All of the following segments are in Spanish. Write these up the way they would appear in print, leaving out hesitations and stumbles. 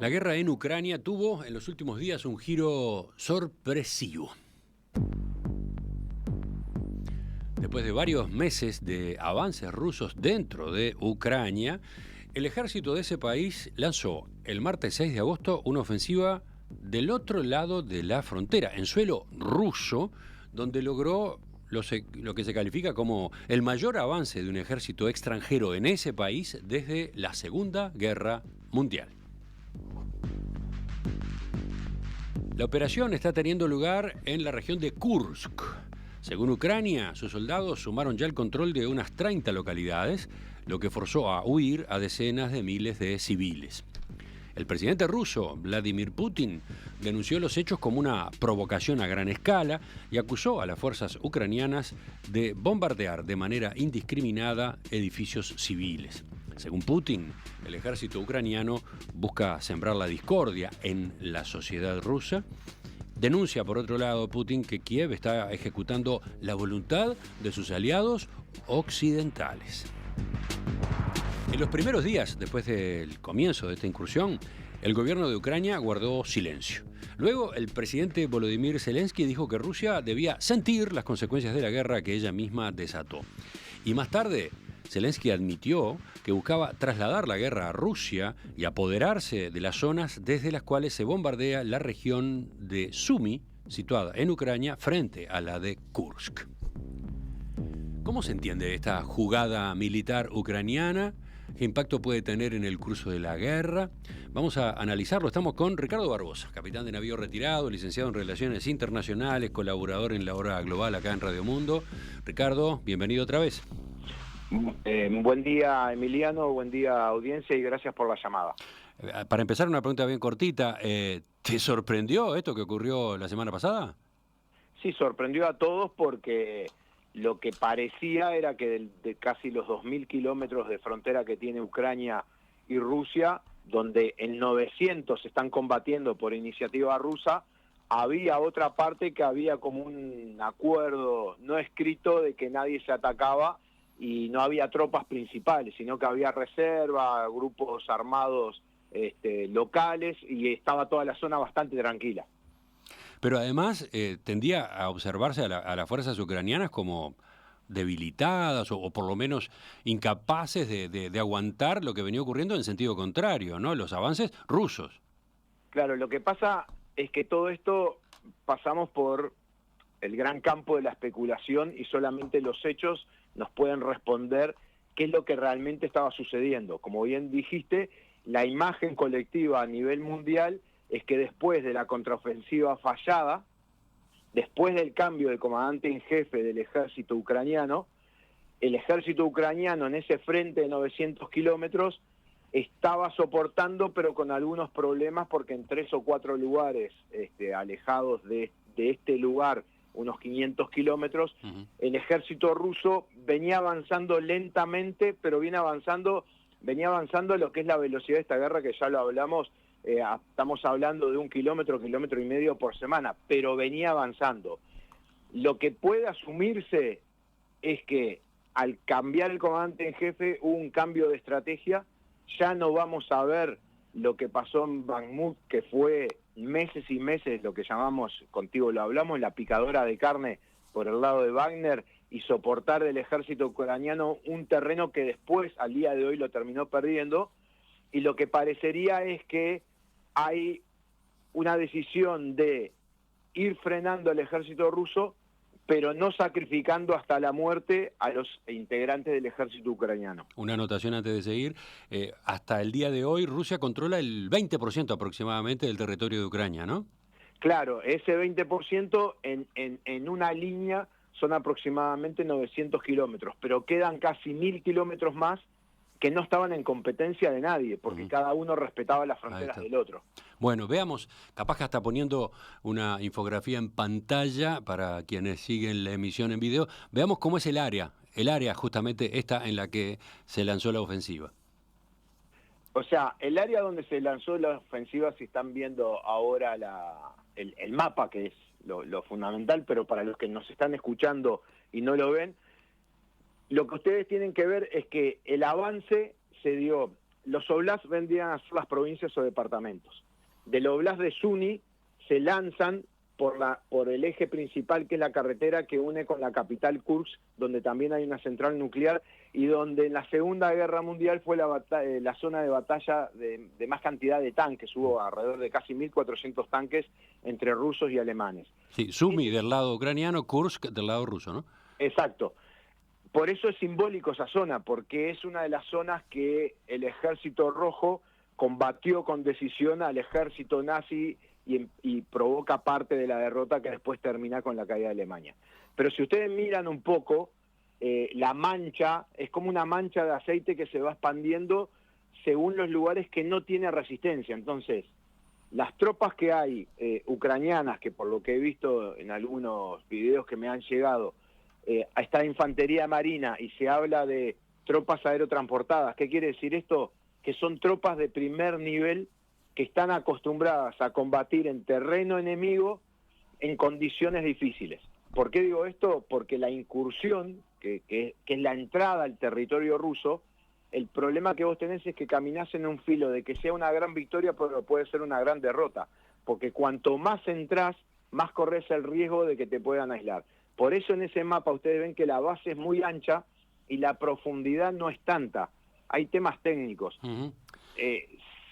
La guerra en Ucrania tuvo en los últimos días un giro sorpresivo. Después de varios meses de avances rusos dentro de Ucrania, el ejército de ese país lanzó el martes 6 de agosto una ofensiva del otro lado de la frontera, en suelo ruso, donde logró lo que se califica como el mayor avance de un ejército extranjero en ese país desde la Segunda Guerra Mundial. La operación está teniendo lugar en la región de Kursk. Según Ucrania, sus soldados sumaron ya el control de unas 30 localidades, lo que forzó a huir a decenas de miles de civiles. El presidente ruso, Vladimir Putin, denunció los hechos como una provocación a gran escala y acusó a las fuerzas ucranianas de bombardear de manera indiscriminada edificios civiles. Según Putin, el ejército ucraniano busca sembrar la discordia en la sociedad rusa. Denuncia, por otro lado, Putin que Kiev está ejecutando la voluntad de sus aliados occidentales. En los primeros días, después del comienzo de esta incursión, el gobierno de Ucrania guardó silencio. Luego, el presidente Volodymyr Zelensky dijo que Rusia debía sentir las consecuencias de la guerra que ella misma desató. Y más tarde, Zelensky admitió que buscaba trasladar la guerra a Rusia y apoderarse de las zonas desde las cuales se bombardea la región de Sumy, situada en Ucrania, frente a la de Kursk. ¿Cómo se entiende esta jugada militar ucraniana? ¿Qué impacto puede tener en el curso de la guerra? Vamos a analizarlo. Estamos con Ricardo Barbosa, capitán de navío retirado, licenciado en Relaciones Internacionales, colaborador en La Hora Global acá en Radio Mundo. Ricardo, bienvenido otra vez. Buen día, Emiliano, buen día, audiencia, y gracias por la llamada. Para empezar, una pregunta bien cortita. ¿Te sorprendió esto que ocurrió la semana pasada? Sí, sorprendió a todos porque lo que parecía era que de casi los 2.000 kilómetros de frontera que tiene Ucrania y Rusia, donde en 900 están combatiendo por iniciativa rusa, había otra parte que había como un acuerdo no escrito de que nadie se atacaba y no había tropas principales, sino que había reserva, grupos armados locales, y estaba toda la zona bastante tranquila. Pero además tendía a observarse a las fuerzas ucranianas como debilitadas o por lo menos incapaces de aguantar lo que venía ocurriendo en sentido contrario, ¿no? Los avances rusos. Claro, lo que pasa es que todo esto pasamos por el gran campo de la especulación y solamente los hechos nos pueden responder qué es lo que realmente estaba sucediendo. Como bien dijiste, la imagen colectiva a nivel mundial es que después de la contraofensiva fallada, después del cambio de comandante en jefe del ejército ucraniano, el ejército ucraniano en ese frente de 900 kilómetros estaba soportando, pero con algunos problemas, porque en 3 o 4 lugares alejados de este lugar, unos 500 kilómetros, el ejército ruso venía avanzando lentamente, pero venía avanzando a lo que es la velocidad de esta guerra, que ya lo hablamos. Estamos hablando de 1 kilómetro, kilómetro y medio por semana, pero venía avanzando. Lo que puede asumirse es que al cambiar el comandante en jefe hubo un cambio de estrategia. Ya no vamos a ver lo que pasó en Bakhmut, que fue meses y meses, lo que llamamos, contigo lo hablamos, la picadora de carne por el lado de Wagner, y soportar del ejército ucraniano un terreno que después, al día de hoy, lo terminó perdiendo. Y lo que parecería es que hay una decisión de ir frenando al ejército ruso, pero no sacrificando hasta la muerte a los integrantes del ejército ucraniano. Una anotación antes de seguir. Hasta el día de hoy Rusia controla el 20% aproximadamente del territorio de Ucrania, ¿no? Claro, ese 20% en una línea son aproximadamente 900 kilómetros, pero quedan casi 1.000 kilómetros más que no estaban en competencia de nadie, porque cada uno respetaba las fronteras del otro. Bueno, veamos, capaz que hasta poniendo una infografía en pantalla para quienes siguen la emisión en video, veamos cómo es el área justamente esta en la que se lanzó la ofensiva. O sea, el área donde se lanzó la ofensiva, si están viendo ahora el mapa, que es lo fundamental, pero para los que nos están escuchando y no lo ven, lo que ustedes tienen que ver es que el avance se dio los óblasts vendrían a ser las provincias o departamentos. Del óblast de Suni se lanzan por el eje principal, que es la carretera que une con la capital Kursk, donde también hay una central nuclear y donde en la Segunda Guerra Mundial fue la zona de batalla de más cantidad de tanques. Hubo alrededor de casi 1.400 tanques entre rusos y alemanes. Sí, Sumi del lado ucraniano, Kursk del lado ruso, ¿no? Exacto. Por eso es simbólico esa zona, porque es una de las zonas que el Ejército Rojo combatió con decisión al ejército nazi y provoca parte de la derrota que después termina con la caída de Alemania. Pero si ustedes miran un poco, la mancha es como una mancha de aceite que se va expandiendo según los lugares que no tiene resistencia. Entonces, las tropas que hay ucranianas, que por lo que he visto en algunos videos que me han llegado, está infantería marina y se habla de tropas aerotransportadas. ¿Qué quiere decir esto? Que son tropas de primer nivel que están acostumbradas a combatir en terreno enemigo en condiciones difíciles. ¿Por qué digo esto? Porque la incursión, que es la entrada al territorio ruso, el problema que vos tenés es que caminás en un filo de que sea una gran victoria, pero puede ser una gran derrota, porque cuanto más entrás, más corres el riesgo de que te puedan aislar. Por eso en ese mapa ustedes ven que la base es muy ancha y la profundidad no es tanta. Hay temas técnicos.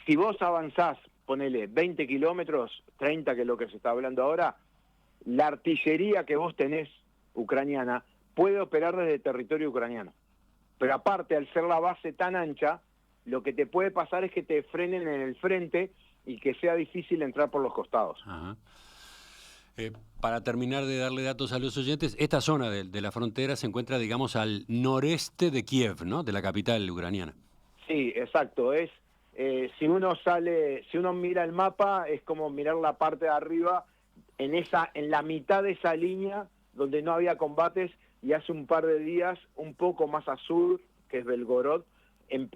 Si vos avanzás, ponele 20 kilómetros, 30 que es lo que se está hablando ahora, la artillería que vos tenés ucraniana puede operar desde el territorio ucraniano. Pero aparte, al ser la base tan ancha, lo que te puede pasar es que te frenen en el frente y que sea difícil entrar por los costados. Ajá. Para terminar de darle datos a los oyentes, esta zona de la frontera se encuentra, digamos, al noreste de Kiev, ¿no? De la capital ucraniana. Sí, exacto. Si uno mira el mapa, es como mirar la parte de arriba, en la mitad de esa línea donde no había combates, y hace un par de días, un poco más al sur, que es Belgorod,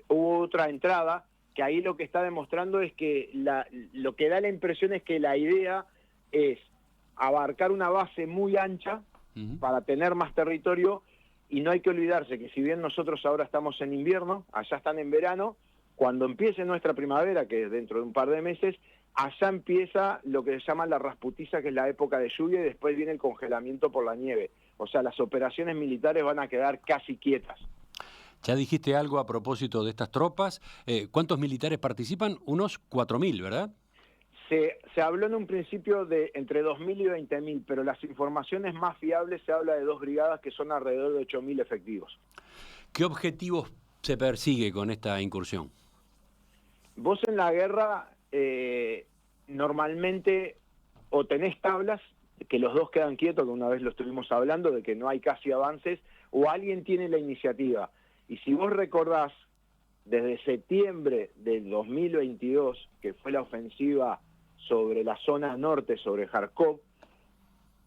hubo otra entrada, que ahí lo que está demostrando es que lo que da la impresión es que la idea es abarcar una base muy ancha para tener más territorio, y no hay que olvidarse que si bien nosotros ahora estamos en invierno, allá están en verano, cuando empiece nuestra primavera, que es dentro de un par de meses, allá empieza lo que se llama la rasputiza, que es la época de lluvia, y después viene el congelamiento por la nieve. O sea, las operaciones militares van a quedar casi quietas. Ya dijiste algo a propósito de estas tropas. ¿Cuántos militares participan? Unos 4.000, ¿verdad? Se habló en un principio de entre 2.000 y 20.000, pero las informaciones más fiables se habla de 2 brigadas que son alrededor de 8.000 efectivos. ¿Qué objetivos se persigue con esta incursión? Vos en la guerra normalmente o tenés tablas, que los dos quedan quietos, que una vez lo estuvimos hablando, de que no hay casi avances, o alguien tiene la iniciativa. Y si vos recordás, desde septiembre del 2022, que fue la ofensiva sobre la zona norte, sobre Kharkov,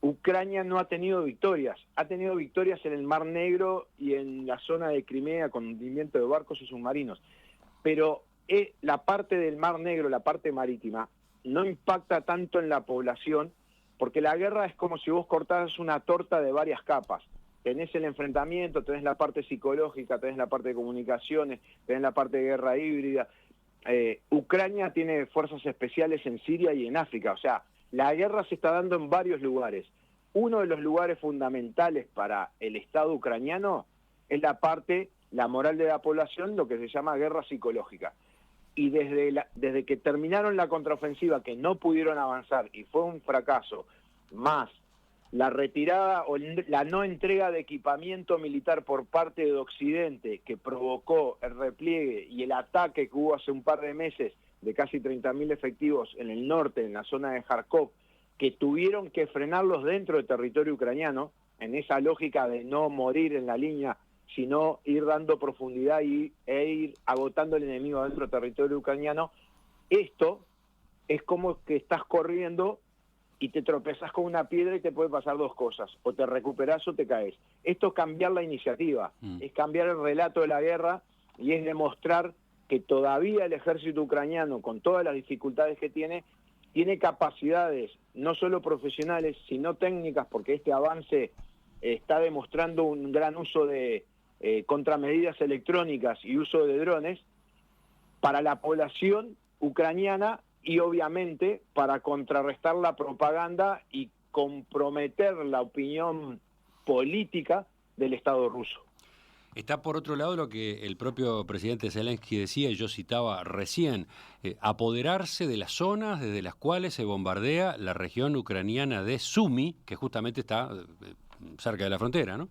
Ucrania no ha tenido victorias. Ha tenido victorias en el Mar Negro y en la zona de Crimea con hundimiento de barcos y submarinos. Pero la parte del Mar Negro, la parte marítima, no impacta tanto en la población, porque la guerra es como si vos cortaras una torta de varias capas. Tenés el enfrentamiento, tenés la parte psicológica, tenés la parte de comunicaciones, tenés la parte de guerra híbrida. Ucrania tiene fuerzas especiales en Siria y en África. O sea, la guerra se está dando en varios lugares. Uno de los lugares fundamentales para el Estado ucraniano es la moral de la población, lo que se llama guerra psicológica. Y desde que terminaron la contraofensiva, que no pudieron avanzar y fue un fracaso, más la retirada o la no entrega de equipamiento militar por parte de Occidente, que provocó el repliegue y el ataque que hubo hace un par de meses de casi 30.000 efectivos en el norte, en la zona de Kharkov, que tuvieron que frenarlos dentro del territorio ucraniano, en esa lógica de no morir en la línea, sino ir dando profundidad e ir agotando al enemigo dentro del territorio ucraniano. Esto es como que estás corriendo y te tropezás con una piedra y te puede pasar 2 cosas, o te recuperás o te caes. Esto es cambiar la iniciativa, es cambiar el relato de la guerra y es demostrar que todavía el ejército ucraniano, con todas las dificultades que tiene capacidades no solo profesionales, sino técnicas, porque este avance está demostrando un gran uso de contramedidas electrónicas y uso de drones, para la población ucraniana y obviamente para contrarrestar la propaganda y comprometer la opinión política del Estado ruso. Está por otro lado lo que el propio presidente Zelensky decía, y yo citaba recién, apoderarse de las zonas desde las cuales se bombardea la región ucraniana de Sumy, que justamente está cerca de la frontera, ¿no?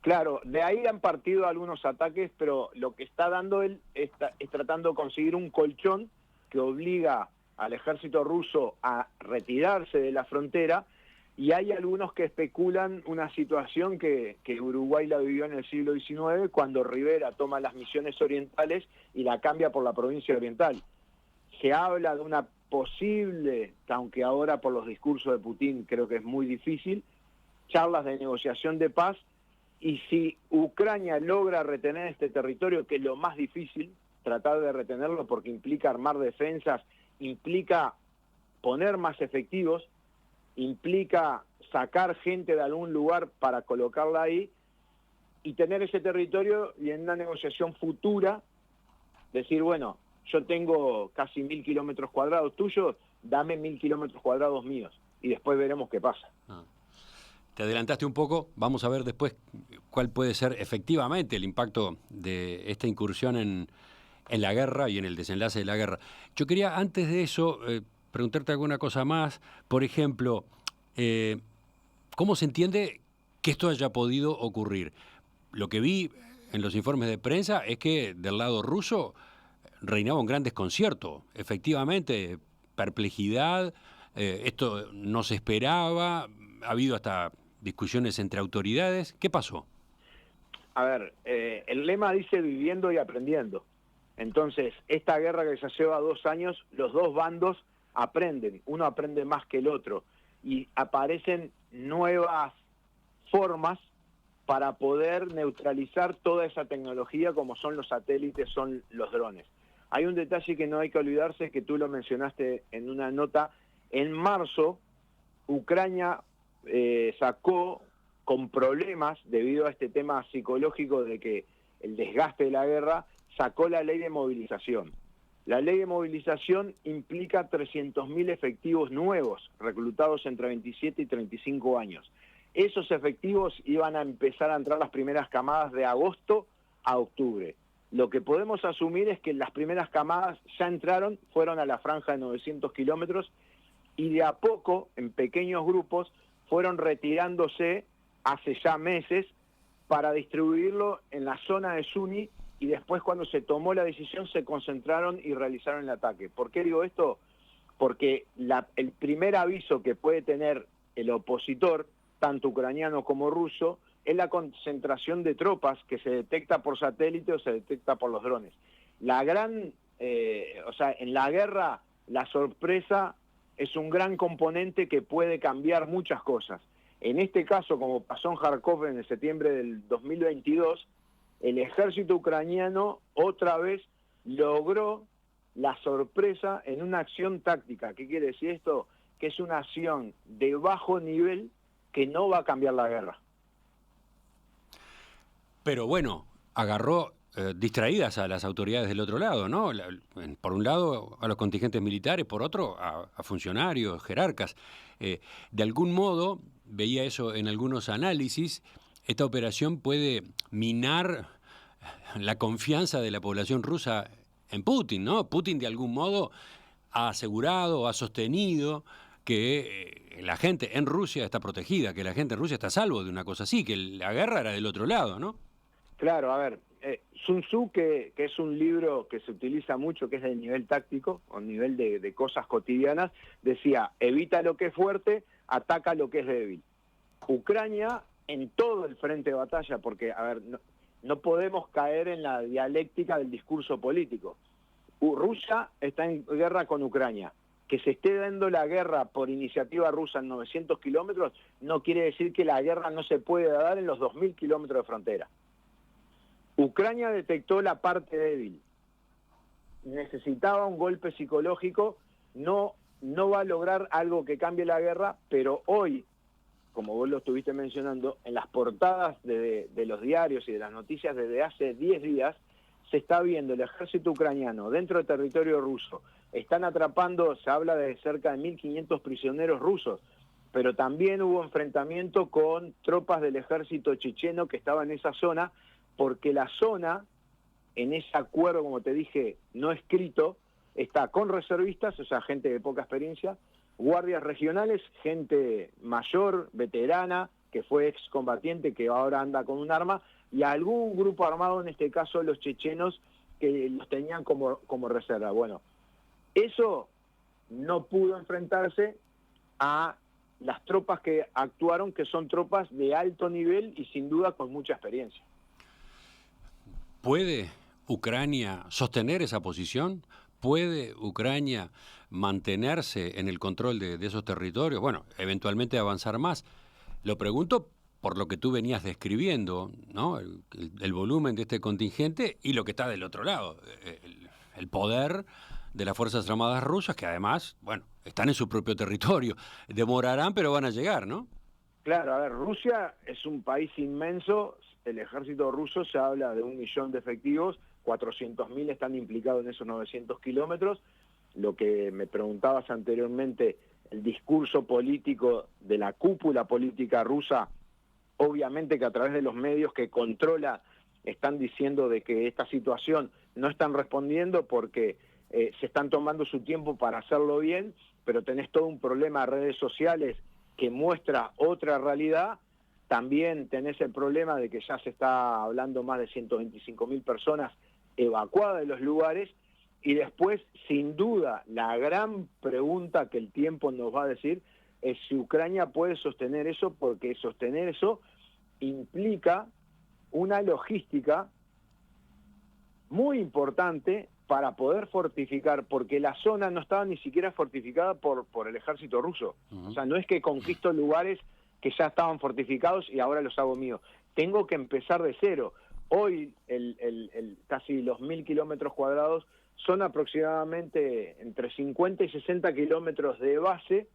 Claro, de ahí han partido algunos ataques, pero lo que está dando él es tratando de conseguir un colchón que obliga al ejército ruso a retirarse de la frontera, y hay algunos que especulan una situación que Uruguay la vivió en el siglo XIX, cuando Rivera toma las Misiones Orientales y la cambia por la provincia oriental. Se habla de una posible, aunque ahora por los discursos de Putin creo que es muy difícil, charlas de negociación de paz, y si Ucrania logra retener este territorio, que es lo más difícil, tratar de retenerlo porque implica armar defensas, implica poner más efectivos, implica sacar gente de algún lugar para colocarla ahí y tener ese territorio, y en una negociación futura decir, bueno, yo tengo casi 1000 kilómetros cuadrados tuyos, dame 1000 kilómetros cuadrados míos y después veremos qué pasa. Te adelantaste un poco, vamos a ver después cuál puede ser efectivamente el impacto de esta incursión en la guerra y en el desenlace de la guerra. Yo quería, antes de eso, preguntarte alguna cosa más. Por ejemplo, ¿cómo se entiende que esto haya podido ocurrir? Lo que vi en los informes de prensa es que del lado ruso reinaba un gran desconcierto. Efectivamente, perplejidad, esto no se esperaba, ha habido hasta discusiones entre autoridades. ¿Qué pasó? A ver, el lema dice viviendo y aprendiendo. Entonces, esta guerra que ya lleva 2 años, los dos bandos aprenden, uno aprende más que el otro, y aparecen nuevas formas para poder neutralizar toda esa tecnología, como son los satélites, son los drones. Hay un detalle que no hay que olvidarse, que tú lo mencionaste en una nota. En marzo, Ucrania sacó con problemas, debido a este tema psicológico de que el desgaste de la guerra, sacó la ley de movilización. La ley de movilización implica 300.000 efectivos nuevos, reclutados entre 27 y 35 años. Esos efectivos iban a empezar a entrar las primeras camadas de agosto a octubre. Lo que podemos asumir es que las primeras camadas ya entraron, fueron a la franja de 900 kilómetros, y de a poco, en pequeños grupos, fueron retirándose hace ya meses para distribuirlo en la zona de Sumy, y después, cuando se tomó la decisión, se concentraron y realizaron el ataque. ¿Por qué digo esto? Porque el primer aviso que puede tener el opositor, tanto ucraniano como ruso, es la concentración de tropas que se detecta por satélite o se detecta por los drones. En la guerra, la sorpresa es un gran componente que puede cambiar muchas cosas. En este caso, como pasó en Kharkov en el septiembre del 2022, el ejército ucraniano otra vez logró la sorpresa en una acción táctica. ¿Qué quiere decir esto? Que es una acción de bajo nivel que no va a cambiar la guerra. Pero bueno, agarró distraídas a las autoridades del otro lado, ¿no? Por un lado a los contingentes militares, por otro a funcionarios, jerarcas. De algún modo, veía eso en algunos análisis, esta operación puede minar la confianza de la población rusa en Putin, ¿no? Putin de algún modo ha asegurado, ha sostenido que la gente en Rusia está protegida, que la gente en Rusia está a salvo de una cosa así, que la guerra era del otro lado, ¿no? Claro, a ver, Sun Tzu, que es un libro que se utiliza mucho, que es de nivel táctico, o nivel de cosas cotidianas, decía, evita lo que es fuerte, ataca lo que es débil. Ucrania, en todo el frente de batalla, porque, a ver, no podemos caer en la dialéctica del discurso político. Rusia está en guerra con Ucrania. Que se esté dando la guerra por iniciativa rusa en 900 kilómetros no quiere decir que la guerra no se puede dar en los 2000 kilómetros de frontera. Ucrania detectó la parte débil. Necesitaba un golpe psicológico, no va a lograr algo que cambie la guerra, pero hoy, como vos lo estuviste mencionando, en las portadas de los diarios y de las noticias desde hace 10 días, se está viendo el ejército ucraniano dentro del territorio ruso, están atrapando, se habla de cerca de 1.500 prisioneros rusos, pero también hubo enfrentamiento con tropas del ejército checheno que estaban en esa zona, porque la zona, en ese acuerdo, como te dije, no escrito, está con reservistas, o sea, gente de poca experiencia, guardias regionales, gente mayor, veterana, que fue excombatiente, que ahora anda con un arma, y algún grupo armado, en este caso los chechenos, que los tenían como reserva. Bueno, eso no pudo enfrentarse a las tropas que actuaron, que son tropas de alto nivel y sin duda con mucha experiencia. ¿Puede Ucrania sostener esa posición? ¿Puede Ucrania mantenerse en el control de esos territorios? Bueno, eventualmente avanzar más. Lo pregunto por lo que tú venías describiendo, ¿no? El volumen de este contingente y lo que está del otro lado, el poder de las Fuerzas Armadas rusas, que además, bueno, están en su propio territorio. Demorarán, pero van a llegar, ¿no? Claro, a ver, Rusia es un país inmenso, el ejército ruso se habla de 1 millón de efectivos, 400.000 están implicados en esos 900 kilómetros. Lo que me preguntabas anteriormente, el discurso político de la cúpula política rusa, obviamente que a través de los medios que controla están diciendo de que esta situación no están respondiendo porque se están tomando su tiempo para hacerlo bien, pero tenés todo un problema de redes sociales que muestra otra realidad. También tenés el problema de que ya se está hablando más de 125.000 personas evacuadas de los lugares, y después, sin duda, la gran pregunta que el tiempo nos va a decir es si Ucrania puede sostener eso, porque sostener eso implica una logística muy importante para poder fortificar, porque la zona no estaba ni siquiera fortificada por el ejército ruso. O sea, no es que conquisto lugares que ya estaban fortificados y ahora los hago míos. Tengo que empezar de cero. Hoy, casi los 1.000 kilómetros cuadrados son aproximadamente entre 50 y 60 kilómetros de base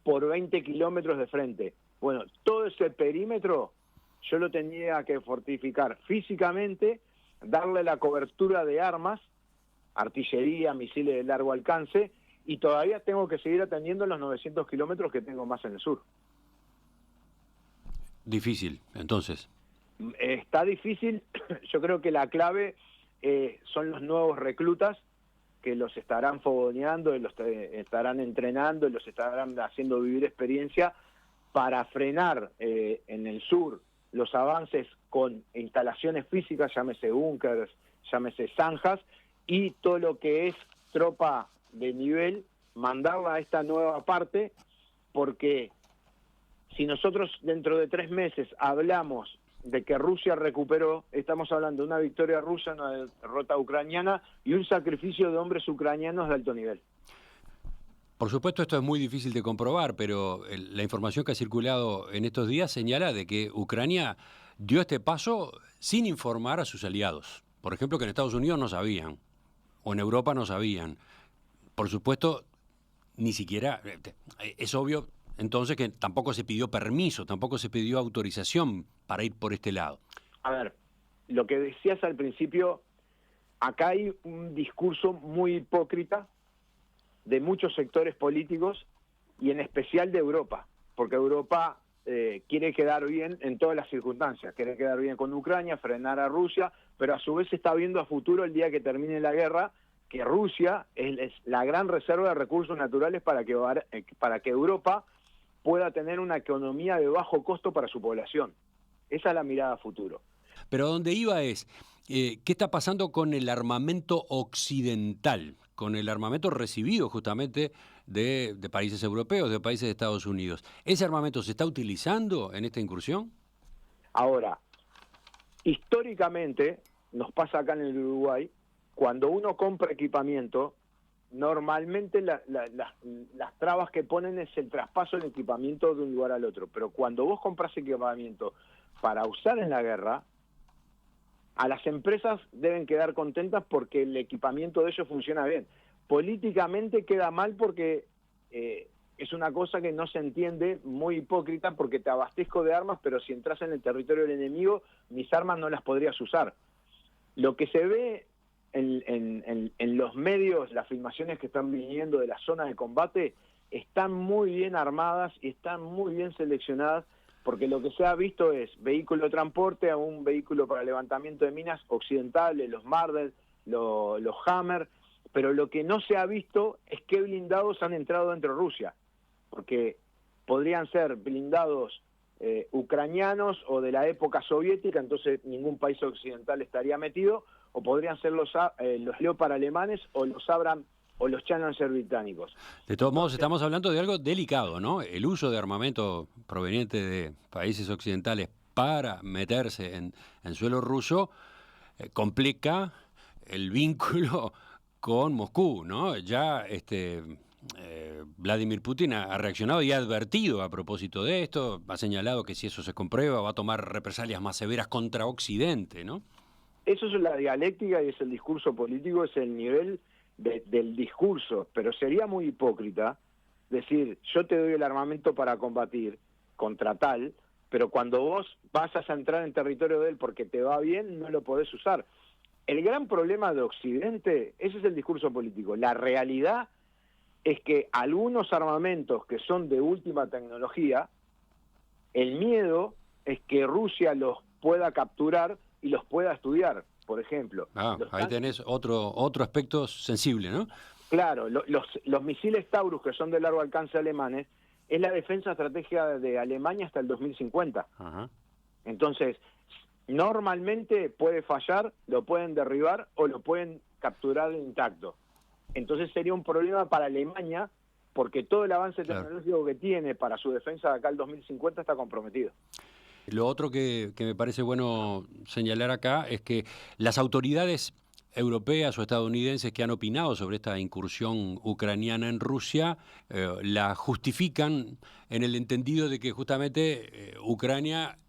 por 20 kilómetros de frente. Bueno, todo ese perímetro yo lo tenía que fortificar físicamente, darle la cobertura de armas, artillería, misiles de largo alcance, y todavía tengo que seguir atendiendo los 900 kilómetros que tengo más en el sur. Difícil, entonces. Está difícil. Yo creo que la clave son los nuevos reclutas, que los estarán fogoneando, los estarán entrenando, los estarán haciendo vivir experiencia para frenar en el sur los avances con instalaciones físicas, llámese búnkers, llámese zanjas, y todo lo que es tropa de nivel, mandarla a esta nueva parte, porque si nosotros dentro de 3 meses hablamos de que Rusia recuperó, estamos hablando de una victoria rusa, una derrota ucraniana y un sacrificio de hombres ucranianos de alto nivel. Por supuesto, esto es muy difícil de comprobar, pero la información que ha circulado en estos días señala de que Ucrania dio este paso sin informar a sus aliados. Por ejemplo, que en Estados Unidos no sabían, o en Europa no sabían. Por supuesto, ni siquiera, es obvio entonces que tampoco se pidió permiso, tampoco se pidió autorización para ir por este lado. A ver, lo que decías al principio, acá hay un discurso muy hipócrita de muchos sectores políticos y en especial de Europa, porque Europa quiere quedar bien en todas las circunstancias, quiere quedar bien con Ucrania, frenar a Rusia, pero a su vez está viendo a futuro, el día que termine la guerra, que Rusia es la gran reserva de recursos naturales para que Europa pueda tener una economía de bajo costo para su población. Esa es la mirada a futuro. Pero donde iba es, ¿qué está pasando con el armamento occidental? Con el armamento recibido justamente de países europeos, de países de Estados Unidos. ¿Ese armamento se está utilizando en esta incursión? Ahora, históricamente, nos pasa acá en el Uruguay, cuando uno compra equipamiento, normalmente las trabas que ponen es el traspaso del equipamiento de un lugar al otro. Pero cuando vos compras equipamiento para usar en la guerra, a las empresas deben quedar contentas porque el equipamiento de ellos funciona bien. Políticamente queda mal porque es una cosa que no se entiende, muy hipócrita, porque te abastezco de armas, pero si entras en el territorio del enemigo, mis armas no las podrías usar. Lo que se ve en los medios, las filmaciones que están viniendo de la zona de combate, están muy bien armadas y están muy bien seleccionadas, porque lo que se ha visto es vehículo de transporte a un vehículo para levantamiento de minas occidentales, los Marder, los Hammer, pero lo que no se ha visto es qué blindados han entrado dentro de Rusia, porque podrían ser blindados ucranianos o de la época soviética, entonces ningún país occidental estaría metido, o podrían ser los Leopard alemanes o los Abrams o los Challenger británicos. De todos modos, estamos hablando de algo delicado, ¿no? El uso de armamento proveniente de países occidentales para meterse en suelo ruso complica el vínculo con Moscú, ¿no? Ya Vladimir Putin ha reaccionado y ha advertido a propósito de esto, ha señalado que si eso se comprueba va a tomar represalias más severas contra Occidente, ¿no? Eso es la dialéctica y es el discurso político, es el nivel del discurso, pero sería muy hipócrita decir, yo te doy el armamento para combatir contra tal, pero cuando vos vas a entrar en territorio de él porque te va bien, no lo podés usar. El gran problema de Occidente, ese es el discurso político. La realidad es que algunos armamentos que son de última tecnología, el miedo es que Rusia los pueda capturar y los pueda estudiar, por ejemplo. Ahí tenés otro aspecto sensible, ¿no? Claro, los misiles Taurus, que son de largo alcance alemanes, es la defensa estratégica de Alemania hasta el 2050. Ajá. Entonces, normalmente puede fallar, lo pueden derribar o lo pueden capturar intacto. Entonces sería un problema para Alemania, porque todo el avance tecnológico que tiene para su defensa de acá al 2050 está comprometido. Lo otro que me parece bueno señalar acá es que las autoridades europeas o estadounidenses que han opinado sobre esta incursión ucraniana en Rusia la justifican en el entendido de que justamente Ucrania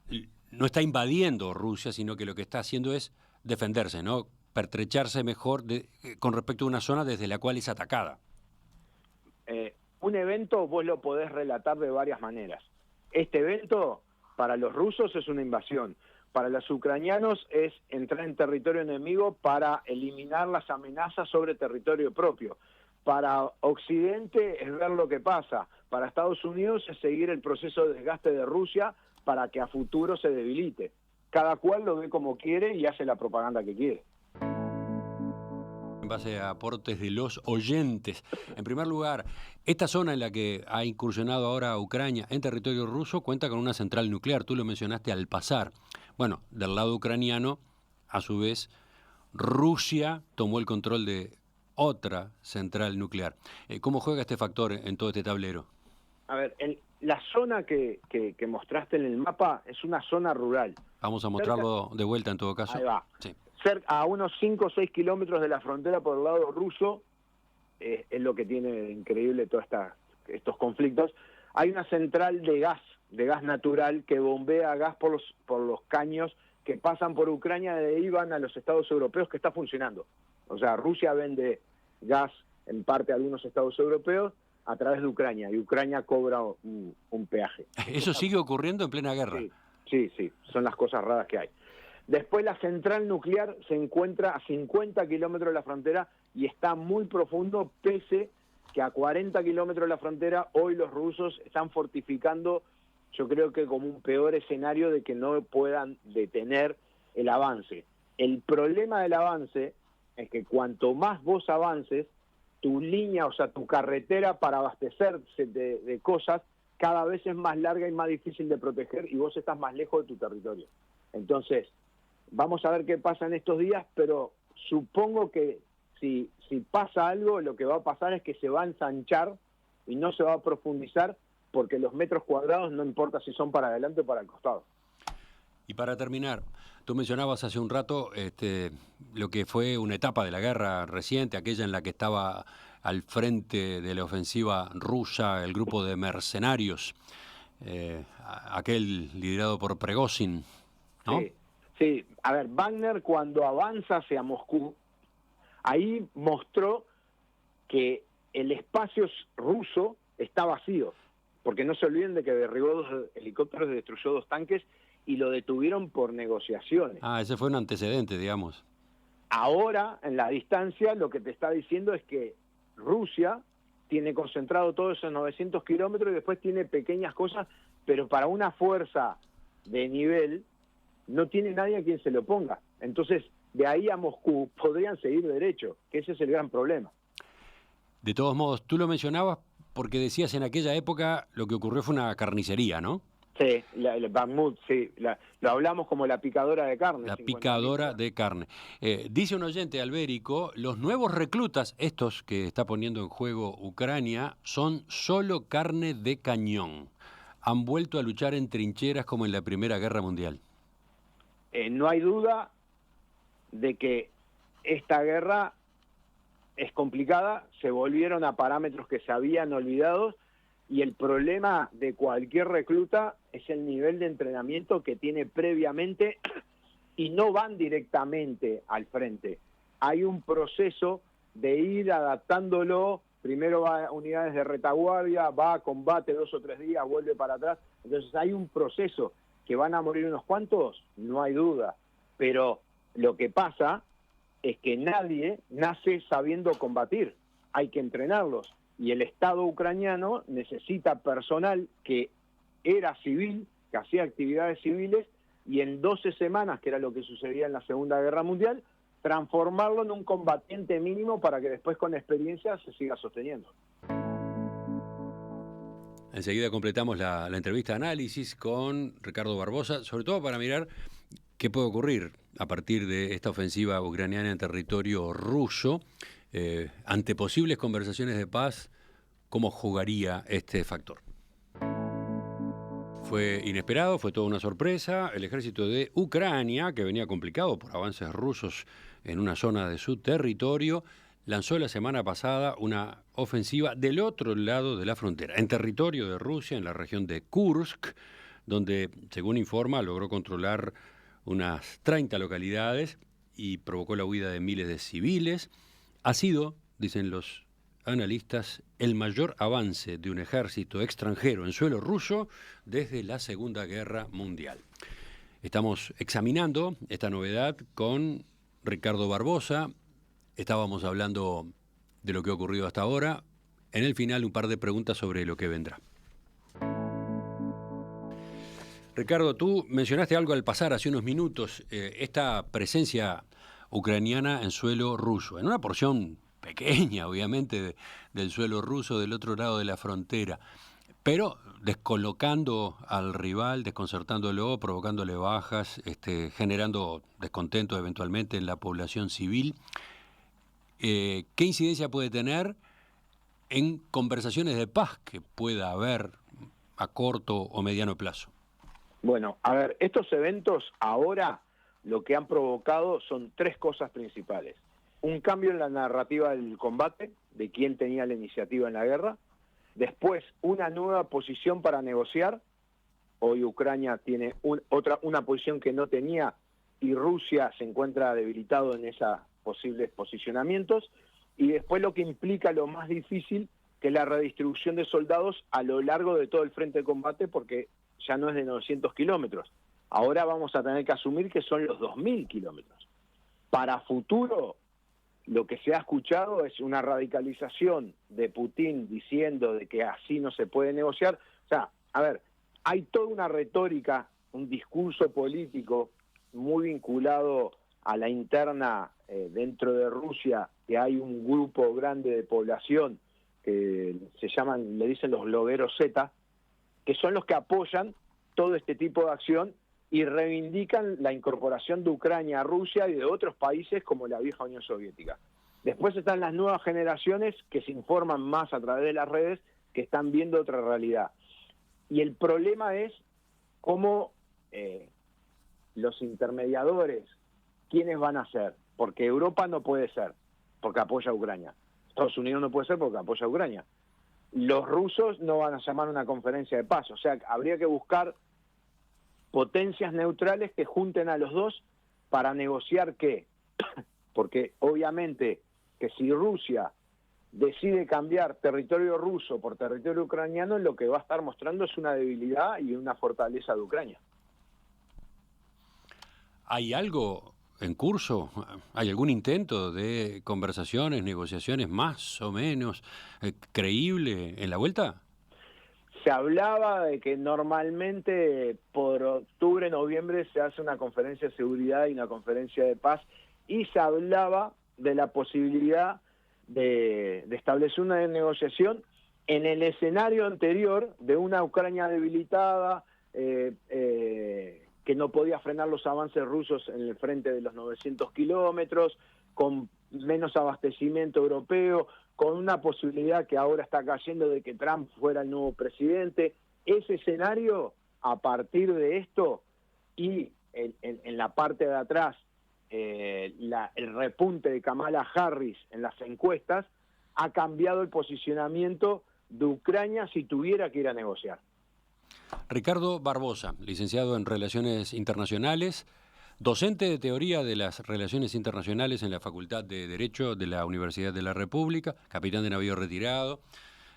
no está invadiendo Rusia, sino que lo que está haciendo es defenderse, ¿no? Pertrecharse mejor con respecto a una zona desde la cual es atacada. Un evento vos lo podés relatar de varias maneras. Este evento para los rusos es una invasión, para los ucranianos es entrar en territorio enemigo para eliminar las amenazas sobre territorio propio. Para Occidente es ver lo que pasa, para Estados Unidos es seguir el proceso de desgaste de Rusia para que a futuro se debilite. Cada cual lo ve como quiere y hace la propaganda que quiere. En base a aportes de los oyentes. En primer lugar, esta zona en la que ha incursionado ahora Ucrania en territorio ruso cuenta con una central nuclear, tú lo mencionaste al pasar. Bueno, del lado ucraniano, a su vez, Rusia tomó el control de otra central nuclear. ¿Cómo juega este factor en todo este tablero? A ver, la zona que mostraste en el mapa es una zona rural. Vamos a mostrarlo de vuelta en todo caso. Ahí va. Sí. A unos 5 o 6 kilómetros de la frontera por el lado ruso, es lo que tiene increíble todos estos conflictos, hay una central de gas natural que bombea gas por los caños que pasan por Ucrania y de ahí van a los estados europeos, que está funcionando. O sea, Rusia vende gas en parte a algunos estados europeos a través de Ucrania y Ucrania cobra un peaje. ¿Eso sigue ocurriendo en plena guerra? Sí, son las cosas raras que hay. Después la central nuclear se encuentra a 50 kilómetros de la frontera y está muy profundo, pese que a 40 kilómetros de la frontera hoy los rusos están fortificando, yo creo que como un peor escenario de que no puedan detener el avance. El problema del avance es que cuanto más vos avances, tu línea, o sea, tu carretera para abastecerse de cosas, cada vez es más larga y más difícil de proteger y vos estás más lejos de tu territorio. Entonces, vamos a ver qué pasa en estos días, pero supongo que si pasa algo, lo que va a pasar es que se va a ensanchar y no se va a profundizar, porque los metros cuadrados no importa si son para adelante o para el costado. Y para terminar, tú mencionabas hace un rato lo que fue una etapa de la guerra reciente, aquella en la que estaba al frente de la ofensiva rusa el grupo de mercenarios, aquel liderado por Prigozhin, ¿no? Sí, a ver, Wagner cuando avanza hacia Moscú, ahí mostró que el espacio ruso está vacío, porque no se olviden de que derribó 2 helicópteros, destruyó 2 tanques y lo detuvieron por negociaciones. Ese fue un antecedente, digamos. Ahora, en la distancia, lo que te está diciendo es que Rusia tiene concentrado todos esos 900 kilómetros y después tiene pequeñas cosas, pero para una fuerza de nivel no tiene nadie a quien se lo ponga. Entonces, de ahí a Moscú podrían seguir derecho, que ese es el gran problema. De todos modos, tú lo mencionabas porque decías en aquella época lo que ocurrió fue una carnicería, ¿no? Sí, el Bakhmut, sí, lo hablamos como la picadora de carne. La 50.000 picadora personas. de carne. Dice un oyente, Albérico, los nuevos reclutas, estos que está poniendo en juego Ucrania, son solo carne de cañón. Han vuelto a luchar en trincheras como en la Primera Guerra Mundial. No hay duda de que esta guerra es complicada, se volvieron a parámetros que se habían olvidado, y el problema de cualquier recluta es el nivel de entrenamiento que tiene previamente y no van directamente al frente. Hay un proceso de ir adaptándolo, primero va a unidades de retaguardia, va a combate 2 o 3 días, vuelve para atrás, entonces hay un proceso. ¿Que van a morir unos cuantos? No hay duda, pero lo que pasa es que nadie nace sabiendo combatir, hay que entrenarlos, y el Estado ucraniano necesita personal que era civil, que hacía actividades civiles, y en 12 semanas, que era lo que sucedía en la Segunda Guerra Mundial, transformarlo en un combatiente mínimo para que después con experiencia se siga sosteniendo. Enseguida completamos la entrevista de análisis con Ricardo Barbosa, sobre todo para mirar qué puede ocurrir a partir de esta ofensiva ucraniana en territorio ruso, ante posibles conversaciones de paz, cómo jugaría este factor. Fue inesperado, fue toda una sorpresa. El ejército de Ucrania, que venía complicado por avances rusos en una zona de su territorio, lanzó la semana pasada una ofensiva del otro lado de la frontera, en territorio de Rusia, en la región de Kursk, donde, según informa, logró controlar unas 30 localidades y provocó la huida de miles de civiles. Ha sido, dicen los analistas, el mayor avance de un ejército extranjero en suelo ruso desde la Segunda Guerra Mundial. Estamos examinando esta novedad con Ricardo Barbosa. Estábamos hablando de lo que ha ocurrido hasta ahora. En el final, un par de preguntas sobre lo que vendrá. Ricardo, tú mencionaste algo al pasar hace unos minutos, esta presencia ucraniana en suelo ruso, en una porción pequeña, obviamente, del suelo ruso del otro lado de la frontera, pero descolocando al rival, desconcertándolo, provocándole bajas, generando descontento eventualmente en la población civil. ¿Qué incidencia puede tener en conversaciones de paz que pueda haber a corto o mediano plazo? Bueno, a ver, estos eventos ahora lo que han provocado son 3 cosas principales. Un cambio en la narrativa del combate, de quién tenía la iniciativa en la guerra. Después, una nueva posición para negociar. Hoy Ucrania tiene una posición que no tenía y Rusia se encuentra debilitado en esos posibles posicionamientos. Y después lo que implica lo más difícil, que es la redistribución de soldados a lo largo de todo el frente de combate, porque ya no es de 900 kilómetros. Ahora vamos a tener que asumir que son los 2.000 kilómetros. Para futuro, lo que se ha escuchado es una radicalización de Putin diciendo de que así no se puede negociar. O sea, a ver, hay toda una retórica, un discurso político muy vinculado a la interna dentro de Rusia, que hay un grupo grande de población que se llaman, le dicen los blogueros Z, que son los que apoyan todo este tipo de acción y reivindican la incorporación de Ucrania a Rusia y de otros países como la vieja Unión Soviética. Después están las nuevas generaciones que se informan más a través de las redes, que están viendo otra realidad. Y el problema es cómo los intermediadores, ¿quiénes van a ser? Porque Europa no puede ser, porque apoya a Ucrania. Estados Unidos no puede ser porque apoya a Ucrania. Los rusos no van a llamar a una conferencia de paz, o sea, habría que buscar potencias neutrales que junten a los dos para negociar qué. Porque obviamente que si Rusia decide cambiar territorio ruso por territorio ucraniano, lo que va a estar mostrando es una debilidad y una fortaleza de Ucrania. ¿Hay algo en curso? ¿Hay algún intento de conversaciones, negociaciones más o menos creíble en la vuelta? Se hablaba de que normalmente por octubre, noviembre se hace una conferencia de seguridad y una conferencia de paz, y se hablaba de la posibilidad de establecer una negociación en el escenario anterior de una Ucrania debilitada, que no podía frenar los avances rusos en el frente de los 900 kilómetros, con menos abastecimiento europeo, con una posibilidad que ahora está cayendo de que Trump fuera el nuevo presidente. Ese escenario, a partir de esto, y en la parte de atrás, el repunte de Kamala Harris en las encuestas, ha cambiado el posicionamiento de Ucrania si tuviera que ir a negociar. Ricardo Barbosa, licenciado en Relaciones Internacionales, docente de teoría de las relaciones internacionales en la Facultad de Derecho de la Universidad de la República, capitán de navío retirado,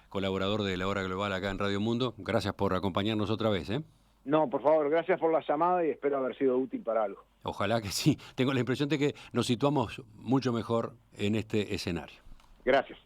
colaborador de La Hora Global acá en Radio Mundo. Gracias por acompañarnos otra vez, ¿eh? No, por favor, gracias por la llamada y espero haber sido útil para algo. Ojalá que sí. Tengo la impresión de que nos situamos mucho mejor en este escenario. Gracias.